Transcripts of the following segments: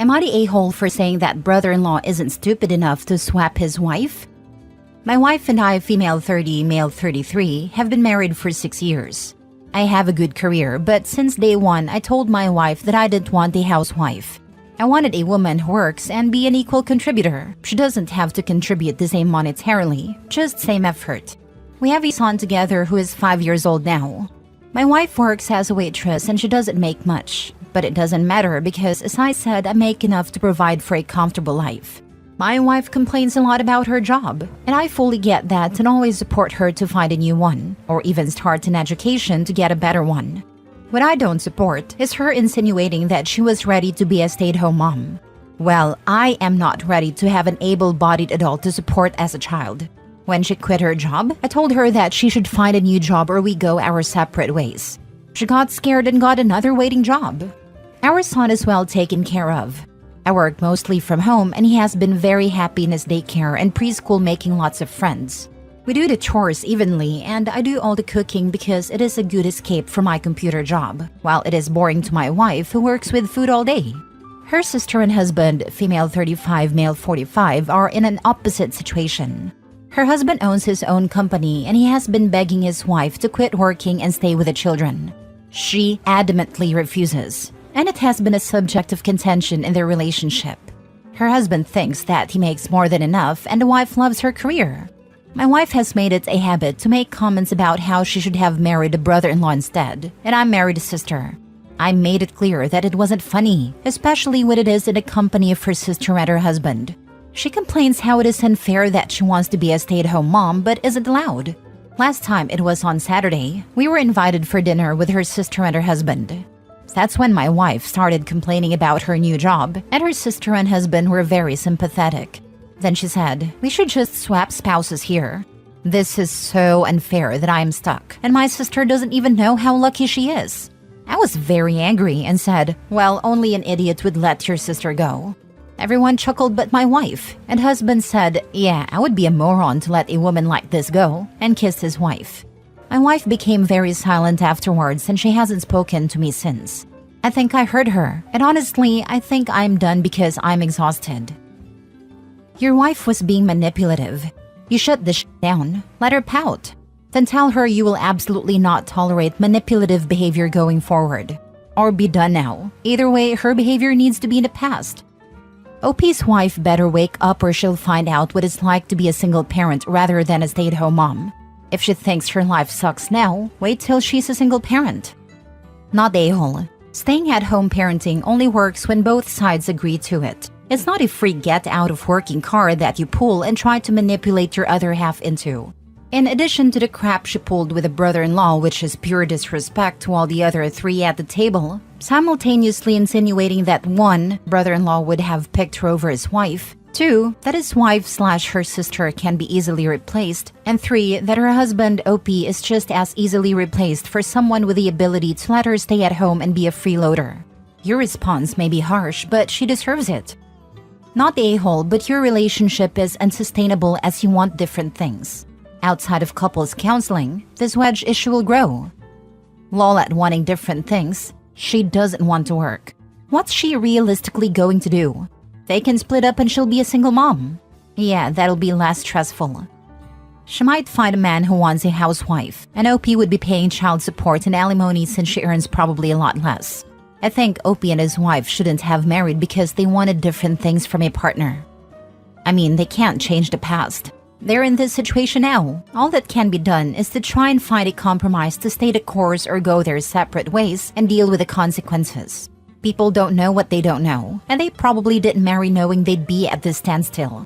Am I the a-hole for saying that brother-in-law isn't stupid enough to swap his wife? My wife and I, female 30, male 33, have been married for 6 years. I have a good career, but since day one, I told my wife that I didn't want a housewife. I wanted a woman who works and be an equal contributor. She doesn't have to contribute the same monetarily, just same effort. We have a son together who is 5 years old now. My wife works as a waitress and she doesn't make much. But it doesn't matter because, as I said, I make enough to provide for a comfortable life. My wife complains a lot about her job, and I fully get that and always support her to find a new one, or even start an education to get a better one. What I don't support is her insinuating that she was ready to be a stay-at-home mom. Well, I am not ready to have an able-bodied adult to support as a child. When she quit her job, I told her that she should find a new job or we go our separate ways. She got scared and got another waiting job. Our son is well taken care of. I work mostly from home and he has been very happy in his daycare and preschool, making lots of friends. We do the chores evenly and I do all the cooking because it is a good escape from my computer job, while it is boring to my wife who works with food all day. Her sister and husband, female 35, male 45, are in an opposite situation. Her husband owns his own company and he has been begging his wife to quit working and stay with the children. She adamantly refuses, and it has been a subject of contention in their relationship. Her husband thinks that he makes more than enough and the wife loves her career. My wife has made it a habit to make comments about how she should have married a brother-in-law instead, and I married a sister. I made it clear that it wasn't funny, especially when it is in the company of her sister and her husband. She complains how it is unfair that she wants to be a stay-at-home mom but isn't allowed. Last time, it was on Saturday, we were invited for dinner with her sister and her husband. That's when my wife started complaining about her new job, and her sister and husband were very sympathetic. Then she said, "We should just swap spouses here. This is so unfair that I am stuck, and my sister doesn't even know how lucky she is." I was very angry and said, "Well, only an idiot would let your sister go." Everyone chuckled but my wife, and husband said, "Yeah, I would be a moron to let a woman like this go," and kissed his wife. My wife became very silent afterwards and she hasn't spoken to me since. I think I hurt her, and honestly, I think I'm done because I'm exhausted. Your wife was being manipulative. You shut the shit down, let her pout. Then tell her you will absolutely not tolerate manipulative behavior going forward. Or be done now. Either way, her behavior needs to be in the past. OP's wife better wake up or she'll find out what it's like to be a single parent rather than a stay-at-home mom. If she thinks her life sucks now, wait till she's a single parent. Not a-hole. Staying at home parenting only works when both sides agree to it. It's not a free get-out-of-working card that you pull and try to manipulate your other half into. In addition to the crap she pulled with a brother-in-law, which is pure disrespect, while the other three at the table, simultaneously insinuating that 1, brother-in-law would have picked her over his wife, 2, that his wife/her sister can be easily replaced, and 3, that her husband, OP, is just as easily replaced for someone with the ability to let her stay at home and be a freeloader. Your response may be harsh, but she deserves it. Not the a-hole, but your relationship is unsustainable as you want different things. Outside of couples counseling, this wedge issue will grow. Lol at wanting different things, she doesn't want to work. What's she realistically going to do? They can split up and she'll be a single mom. Yeah, that'll be less stressful. She might find a man who wants a housewife, and OP would be paying child support and alimony since she earns probably a lot less. I think OP and his wife shouldn't have married because they wanted different things from a partner. I mean, they can't change the past. They're in this situation now. All that can be done is to try and find a compromise to stay the course or go their separate ways and deal with the consequences. People don't know what they don't know, and they probably didn't marry knowing they'd be at this standstill.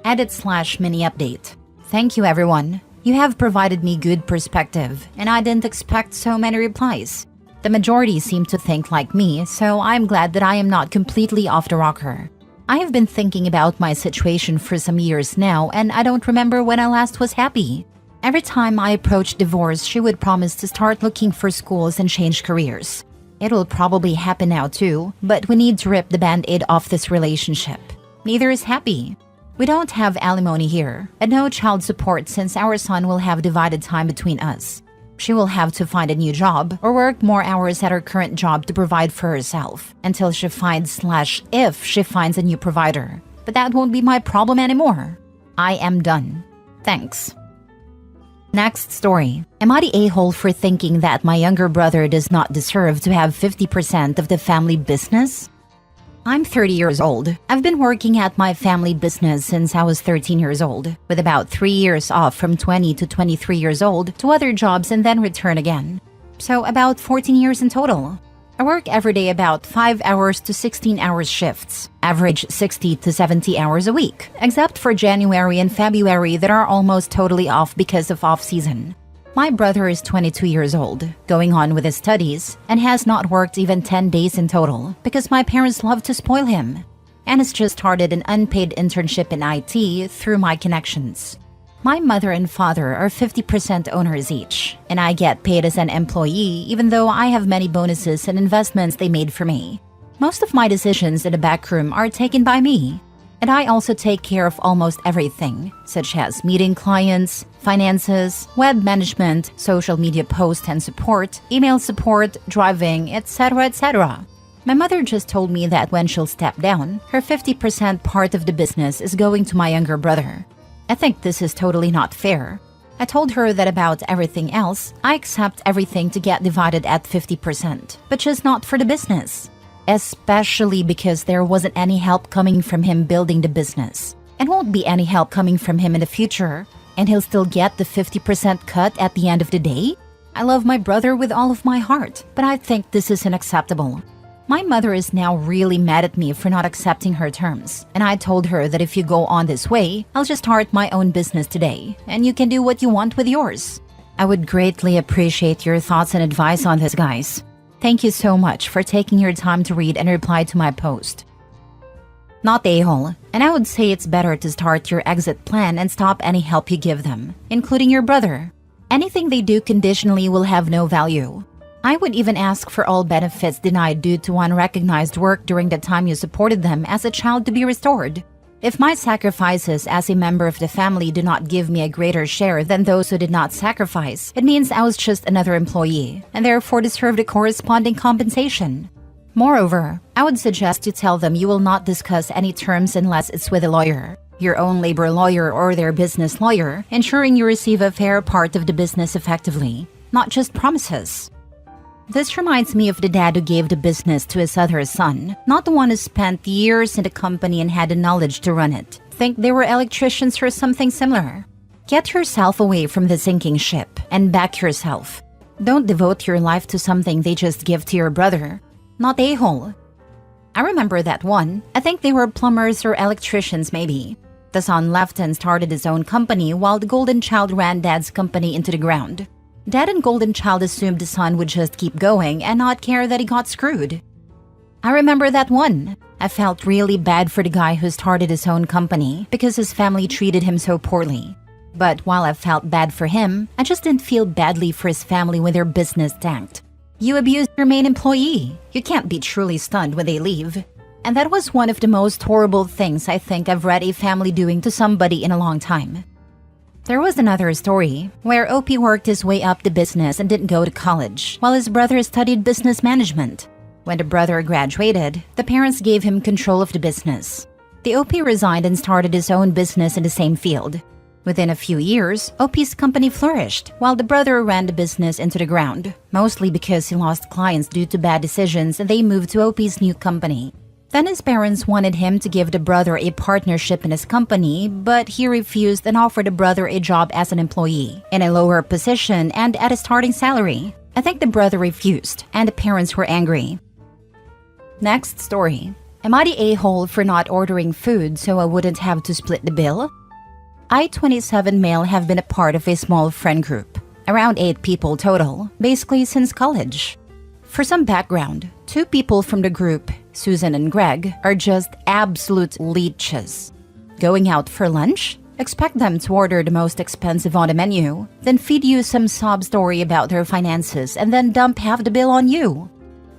Edit/mini update. Thank you everyone. You have provided me good perspective, and I didn't expect so many replies. The majority seem to think like me, so I'm glad that I am not completely off the rocker. I have been thinking about my situation for some years now, and I don't remember when I last was happy. Every time I approached divorce, she would promise to start looking for schools and change careers. It will probably happen now too, but we need to rip the band-aid off this relationship. Neither is happy. We don't have alimony here, and no child support since our son will have divided time between us. She will have to find a new job or work more hours at her current job to provide for herself until she finds/if she finds a new provider. But that won't be my problem anymore. I am done. Thanks. Next story. Am I the a-hole for thinking that my younger brother does not deserve to have 50% of the family business? I'm 30 years old. I've been working at my family business since I was 13 years old, with about 3 years off from 20 to 23 years old to other jobs and then return again. So about 14 years in total. I work every day about 5 hours to 16 hours shifts, average 60 to 70 hours a week, except for January and February that are almost totally off because of off-season. My brother is 22 years old, going on with his studies, and has not worked even 10 days in total because my parents love to spoil him, and has just started an unpaid internship in IT through my connections. My mother and father are 50% owners each, and I get paid as an employee even though I have many bonuses and investments they made for me. Most of my decisions in the backroom are taken by me. And I also take care of almost everything, such as meeting clients, finances, web management, social media posts and support, email support, driving, etc., etc. My mother just told me that when she'll step down, her 50% part of the business is going to my younger brother. I think this is totally not fair. I told her that about everything else, I accept everything to get divided at 50%, but just not for the business. Especially because there wasn't any help coming from him building the business, and won't be any help coming from him in the future, and he'll still get the 50% cut at the end of the day? I love my brother with all of my heart, but I think this is unacceptable. My mother is now really mad at me for not accepting her terms, and I told her that if you go on this way, I'll just start my own business today, and you can do what you want with yours. I would greatly appreciate your thoughts and advice on this, guys. Thank you so much for taking your time to read and reply to my post. Not a-hole, and I would say it's better to start your exit plan and stop any help you give them, including your brother. Anything they do conditionally will have no value. I would even ask for all benefits denied due to unrecognized work during the time you supported them as a child to be restored. If my sacrifices as a member of the family do not give me a greater share than those who did not sacrifice, it means I was just another employee, and therefore deserved a corresponding compensation. Moreover, I would suggest you tell them you will not discuss any terms unless it's with a lawyer, your own labor lawyer or their business lawyer, ensuring you receive a fair part of the business effectively, not just promises. This reminds me of the dad who gave the business to his other son, not the one who spent years in the company and had the knowledge to run it. Think they were electricians or something similar. Get yourself away from the sinking ship and back yourself. Don't devote your life to something they just give to your brother. Not a-hole. I remember that one. I think they were plumbers or electricians maybe. The son left and started his own company while the golden child ran dad's company into the ground. Dad and golden child assumed the son would just keep going and not care that he got screwed. I remember that one. I felt really bad for the guy who started his own company because his family treated him so poorly. But while I felt bad for him, I just didn't feel badly for his family when their business tanked. You abused your main employee. You can't be truly stunned when they leave. And that was one of the most horrible things I think I've read a family doing to somebody in a long time. There was another story where OP worked his way up the business and didn't go to college, while his brother studied business management. When the brother graduated, the parents gave him control of the business. The OP resigned and started his own business in the same field. Within a few years, OP's company flourished, while the brother ran the business into the ground, mostly because he lost clients due to bad decisions and they moved to OP's new company. Then his parents wanted him to give the brother a partnership in his company, but he refused and offered the brother a job as an employee, in a lower position and at a starting salary. I think the brother refused, and the parents were angry. Next story. Am I the a-hole for not ordering food so I wouldn't have to split the bill? I, 27 male, have been a part of a small friend group, around 8 people total, basically since college. For some background, 2 people from the group, Susan and Greg, are just absolute leeches. Going out for lunch? Expect them to order the most expensive on the menu, then feed you some sob story about their finances and then dump half the bill on you.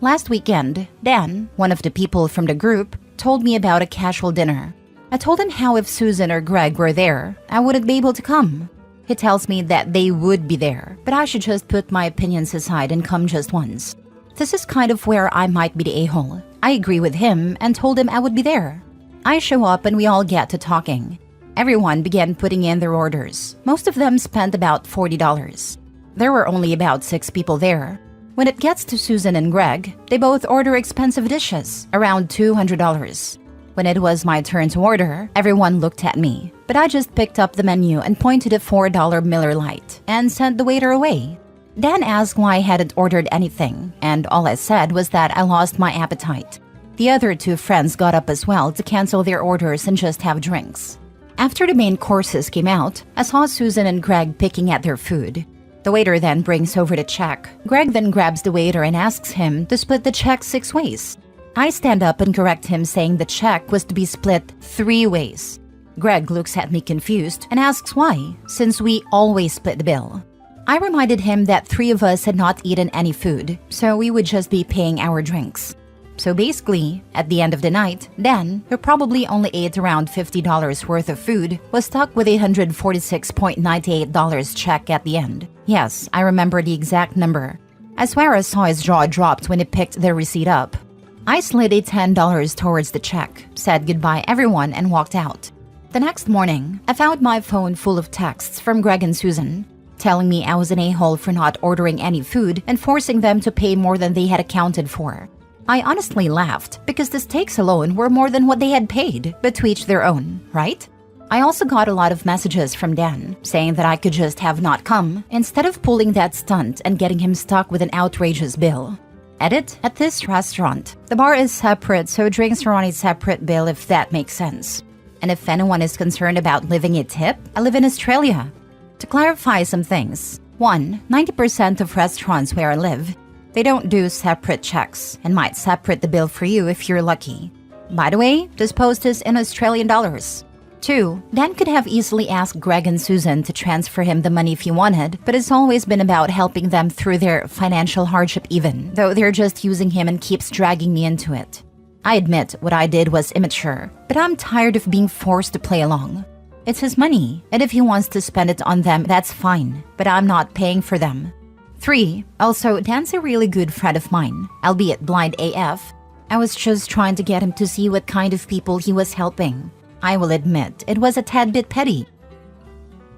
Last weekend, Dan, one of the people from the group, told me about a casual dinner. I told him how if Susan or Greg were there, I wouldn't be able to come. He tells me that they would be there, but I should just put my opinions aside and come just once. This is kind of where I might be the a-hole. I agree with him and told him I would be there. I show up and we all get to talking. Everyone began putting in their orders. Most of them spent about $40. There were only about 6 people there. When it gets to Susan and Greg, they both order expensive dishes, around $200. When it was my turn to order, everyone looked at me, but I just picked up the menu and pointed a $4 Miller Lite and sent the waiter away. Dan asked why I hadn't ordered anything, and all I said was that I lost my appetite. The other 2 friends got up as well to cancel their orders and just have drinks. After the main courses came out, I saw Susan and Greg picking at their food. The waiter then brings over the check. Greg then grabs the waiter and asks him to split the check 6 ways. I stand up and correct him, saying the check was to be split 3 ways. Greg looks at me confused and asks why, since we always split the bill. I reminded him that 3 of us had not eaten any food, so we would just be paying our drinks. So basically, at the end of the night, Dan, who probably only ate around $50 worth of food, was stuck with a $146.98 check at the end. Yes, I remember the exact number. I swear I saw his jaw dropped when he picked the receipt up. I slid a $10 towards the check, said goodbye everyone, and walked out. The next morning, I found my phone full of texts from Greg and Susan, telling me I was an a-hole for not ordering any food and forcing them to pay more than they had accounted for. I honestly laughed because the steaks alone were more than what they had paid, but to each their own, right? I also got a lot of messages from Dan saying that I could just have not come instead of pulling that stunt and getting him stuck with an outrageous bill. Edit: at this restaurant, the bar is separate, so drinks are on a separate bill, if that makes sense. And if anyone is concerned about leaving a tip, I live in Australia. To clarify some things, 1, 90% of restaurants where I live, they don't do separate checks and might separate the bill for you if you're lucky. By the way, this post is in Australian dollars. 2, Dan could have easily asked Greg and Susan to transfer him the money if he wanted, but it's always been about helping them through their financial hardship even, though they're just using him and keeps dragging me into it. I admit what I did was immature, but I'm tired of being forced to play along. It's his money, and if he wants to spend it on them, that's fine, but I'm not paying for them. 3, also, Dan's a really good friend of mine, albeit blind AF. I was just trying to get him to see what kind of people he was helping. I will admit, it was a tad bit petty.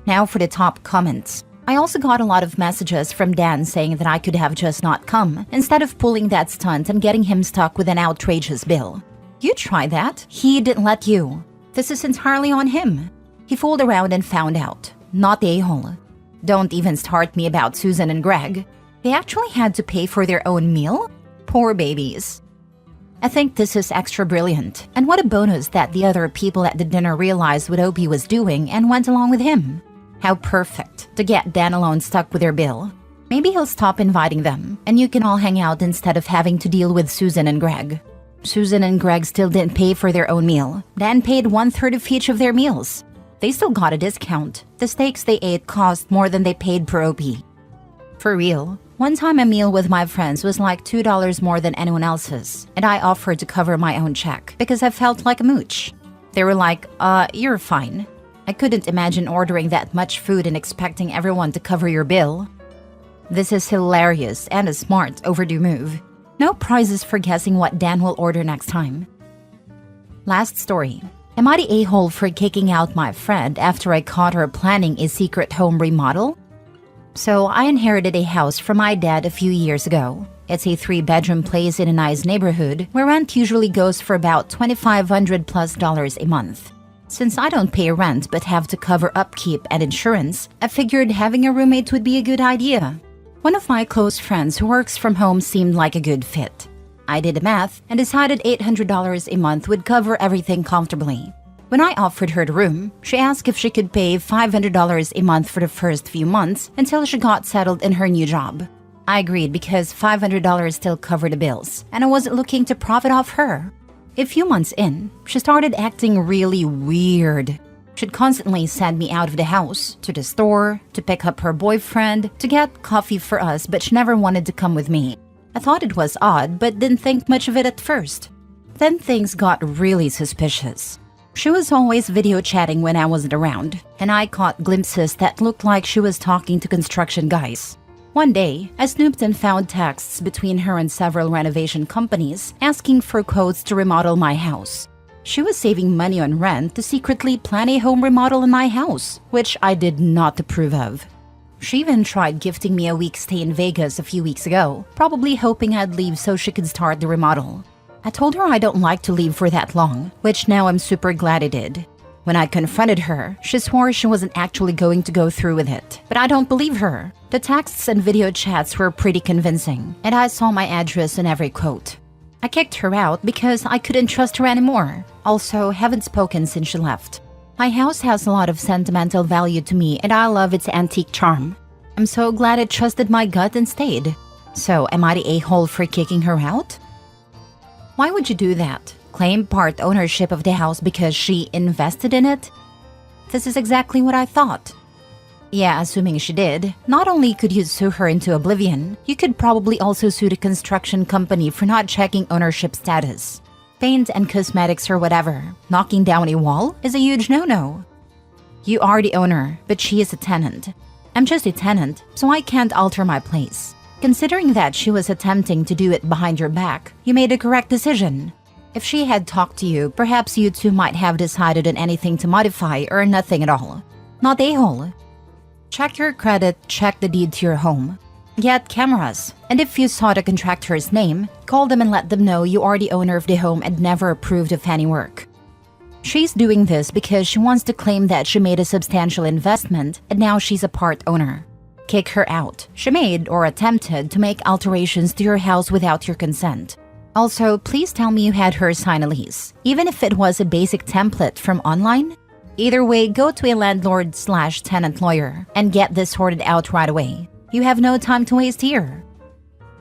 Now for the top comments. I also got a lot of messages from Dan saying that I could have just not come, instead of pulling that stunt and getting him stuck with an outrageous bill. You try that. He didn't let you. This is entirely on him. He fooled around and found out. Not the a-hole. Don't even start me about Susan and Greg. They actually had to pay for their own meal? Poor babies. I think this is extra brilliant, and what a bonus that the other people at the dinner realized what Opie was doing and went along with him. How perfect to get Dan alone stuck with their bill. Maybe he'll stop inviting them, and you can all hang out instead of having to deal with Susan and Greg. Susan and Greg still didn't pay for their own meal. Dan paid 1/3 of each of their meals. They still got a discount. The steaks they ate cost more than they paid per Opie. For real. One time a meal with my friends was like $2 more than anyone else's, and I offered to cover my own check because I felt like a mooch. They were like, you're fine. I couldn't imagine ordering that much food and expecting everyone to cover your bill. This is hilarious and a smart overdue move. No prizes for guessing what Dan will order next time. Last story. Am I the a-hole for kicking out my friend after I caught her planning a secret home remodel? So I inherited a house from my dad a few years ago. It's a 3-bedroom place in a nice neighborhood where rent usually goes for about $2,500+ a month. Since I don't pay rent but have to cover upkeep and insurance, I figured having a roommate would be a good idea. One of my close friends who works from home seemed like a good fit. I did the math and decided $800 a month would cover everything comfortably. When I offered her the room, she asked if she could pay $500 a month for the first few months until she got settled in her new job. I agreed because $500 still covered the bills, and I wasn't looking to profit off her. A few months in, she started acting really weird. She'd constantly send me out of the house, to the store, to pick up her boyfriend, to get coffee for us, but she never wanted to come with me. I thought it was odd, but didn't think much of it at first. Then things got really suspicious. She was always video chatting when I wasn't around, and I caught glimpses that looked like she was talking to construction guys. One day, I snooped and found texts between her and several renovation companies asking for quotes to remodel my house. She was saving money on rent to secretly plan a home remodel in my house, which I did not approve of. She even tried gifting me a week's stay in Vegas a few weeks ago, probably hoping I'd leave so she could start the remodel. I told her I don't like to leave for that long, which now I'm super glad I did. When I confronted her, she swore she wasn't actually going to go through with it, but I don't believe her. The texts and video chats were pretty convincing, and I saw my address in every quote. I kicked her out because I couldn't trust her anymore. Also, haven't spoken since she left. My house has a lot of sentimental value to me, and I love its antique charm. I'm so glad I trusted my gut and stayed. So, am I the a-hole for kicking her out? Why would you do that? Claim part ownership of the house because she invested in it? This is exactly what I thought. Yeah, assuming she did. Not only could you sue her into oblivion, you could probably also sue the construction company for not checking ownership status. Paint and cosmetics or whatever. Knocking down a wall is a huge no-no. You are the owner, but she is a tenant. I'm just a tenant, so I can't alter my place. Considering that she was attempting to do it behind your back, you made a correct decision. If she had talked to you, perhaps you two might have decided on anything to modify or nothing at all. Not a-hole. Check your credit, check the deed to your home. Get cameras, and if you saw the contractor's name, call them and let them know you are the owner of the home and never approved of any work. She's doing this because she wants to claim that she made a substantial investment and now she's a part owner. Kick her out. She made or attempted to make alterations to your house without your consent. Also, please tell me you had her sign a lease, even if it was a basic template from online. Either way, go to a landlord/tenant lawyer and get this sorted out right away. You have no time to waste here.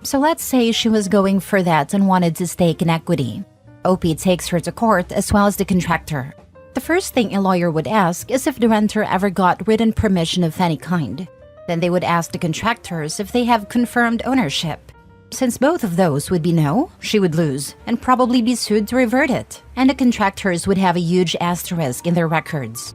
So let's say she was going for that and wanted to stake in equity. OP takes her to court as well as the contractor. The first thing a lawyer would ask is if the renter ever got written permission of any kind. Then they would ask the contractors if they have confirmed ownership. Since both of those would be no, she would lose and probably be sued to revert it, and the contractors would have a huge asterisk in their records.